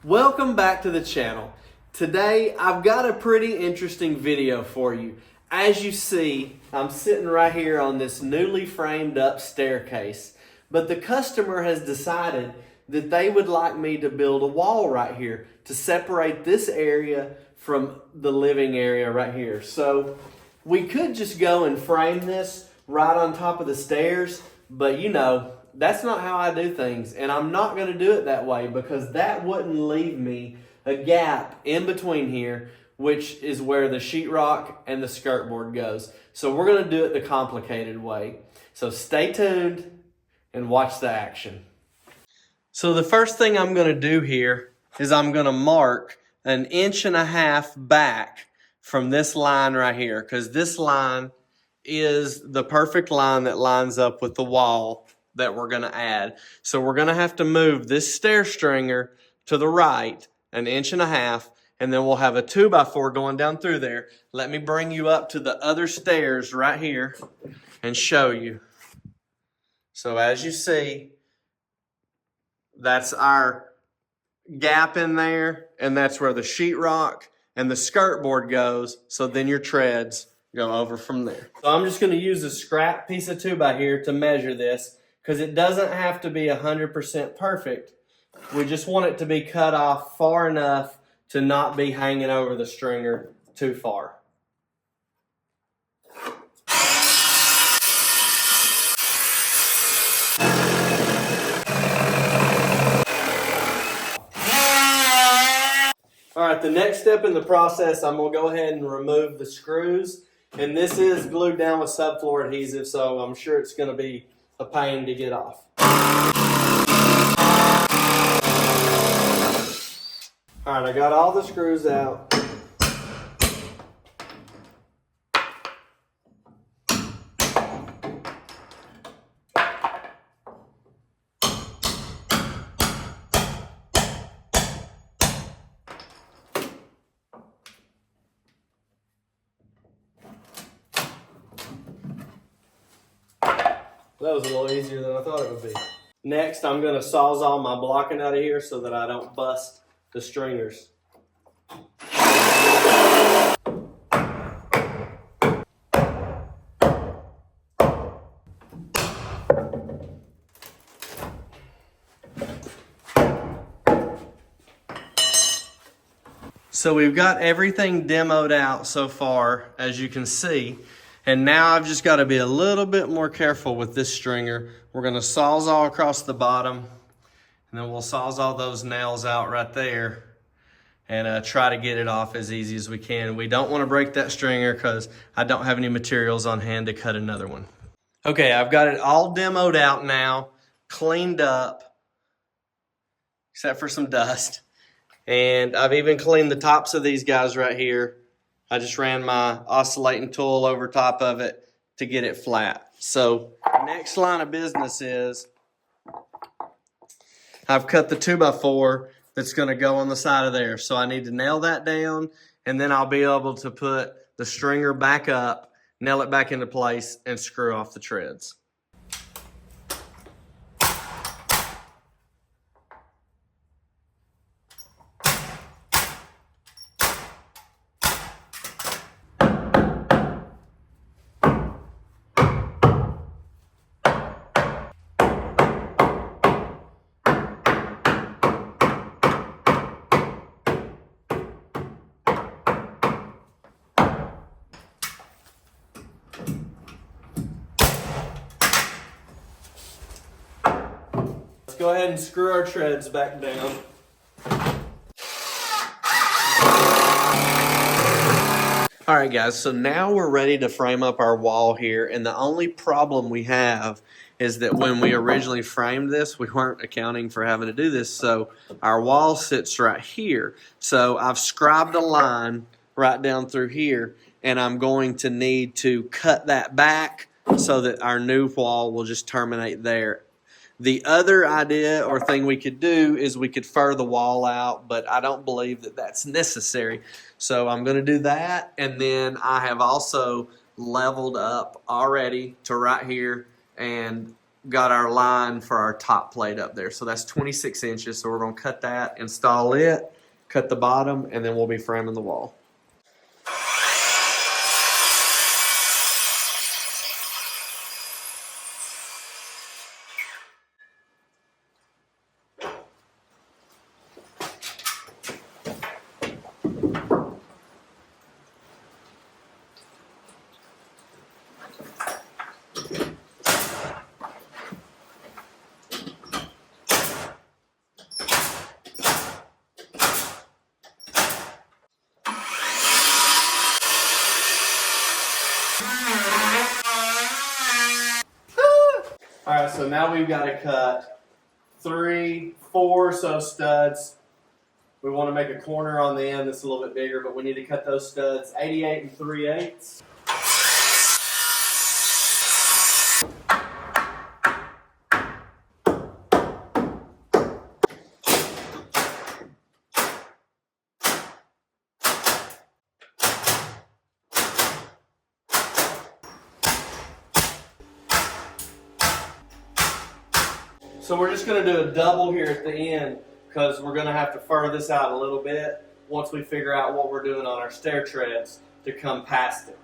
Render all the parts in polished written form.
Welcome back to the channel. Today I've got a pretty interesting video for you. As you see, I'm sitting right here on this newly framed up staircase, but the customer has decided that they would like me to build a wall right here to separate this area from the living area right here. So we could just go and frame this right on top of the stairs, but you know, that's not how I do things, and I'm not going to do it that way because that wouldn't leave me a gap in between here, which is where the sheetrock and the skirt board goes. So we're going to do it the complicated way. So stay tuned and watch the action. So the first thing I'm going to do here is I'm going to mark 1.5 inches back from this line right here, because this line is the perfect line that lines up with the wall that we're going to add. So we're going to have to move this stair stringer to the right 1.5 inches, and then we'll have a 2x4 going down through there. Let me bring you up to the other stairs right here and show you. So as you see, that's our gap in there, and that's where the sheetrock and the skirt board goes. So then your treads go over from there. So I'm just going to use a scrap piece of 2x here to measure this, because it doesn't have to be 100% perfect. We just want it to be cut off far enough to not be hanging over the stringer too far. All right, the next step in the process, I'm going to go ahead and remove the screws. And this is glued down with subfloor adhesive, so I'm sure it's going to be a pain to get off. All right, I got all the screws out. That was a little easier than I thought it would be. Next, I'm going to sawzall my blocking out of here so that I don't bust the stringers. So we've got everything demoed out so far, as you can see. And now I've just got to be a little bit more careful with this stringer. We're going to sawzall across the bottom, and then we'll sawzall those nails out right there and try to get it off as easy as we can. We don't want to break that stringer because I don't have any materials on hand to cut another one. Okay, I've got it all demoed out now, cleaned up, except for some dust. And I've even cleaned the tops of these guys right here. I just ran my oscillating tool over top of it to get it flat. So next line of business is I've cut the 2x4 that's going to go on the side of there. So I need to nail that down, and then I'll be able to put the stringer back up, nail it back into place, and screw off the treads. Go ahead and screw our treads back down. All right, guys, so now we're ready to frame up our wall here, and the only problem we have is that when we originally framed this, we weren't accounting for having to do this, so our wall sits right here. So I've scribed a line right down through here, and I'm going to need to cut that back so that our new wall will just terminate there. The other idea or thing we could do is we could fur the wall out, but I don't believe that that's necessary. So I'm going to do that, and then I have also leveled up already to right here and got our line for our top plate up there. So that's 26 inches. So we're going to cut that, install it, cut the bottom, and then we'll be framing the wall. All right, so now we've got to cut 3, 4 or so studs. We want to make a corner on the end that's a little bit bigger, but we need to cut those studs 88 3/8. So we're just going to do a double here at the end because we're going to have to further this out a little bit once we figure out what we're doing on our stair treads to come past it.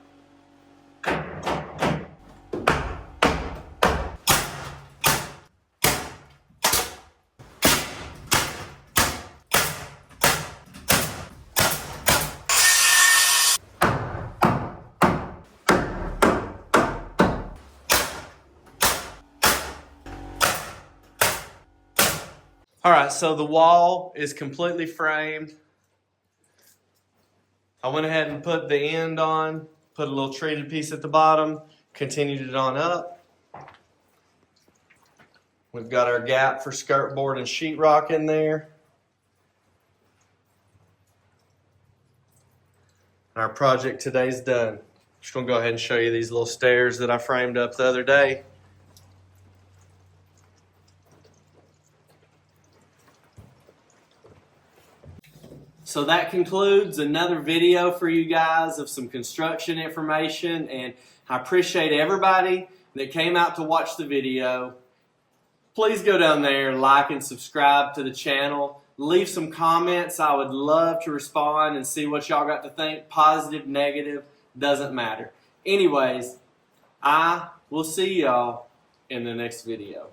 All right, so the wall is completely framed. I went ahead and put the end on, put a little treated piece at the bottom, continued it on up. We've got our gap for skirt board and sheetrock in there. Our project today's done. Just gonna go ahead and show you these little stairs that I framed up the other day. So that concludes another video for you guys of some construction information, and I appreciate everybody that came out to watch the video. Please go down there, like and subscribe to the channel. Leave some comments. I would love to respond and see what y'all got to think. Positive, negative, doesn't matter. Anyways, I will see y'all in the next video.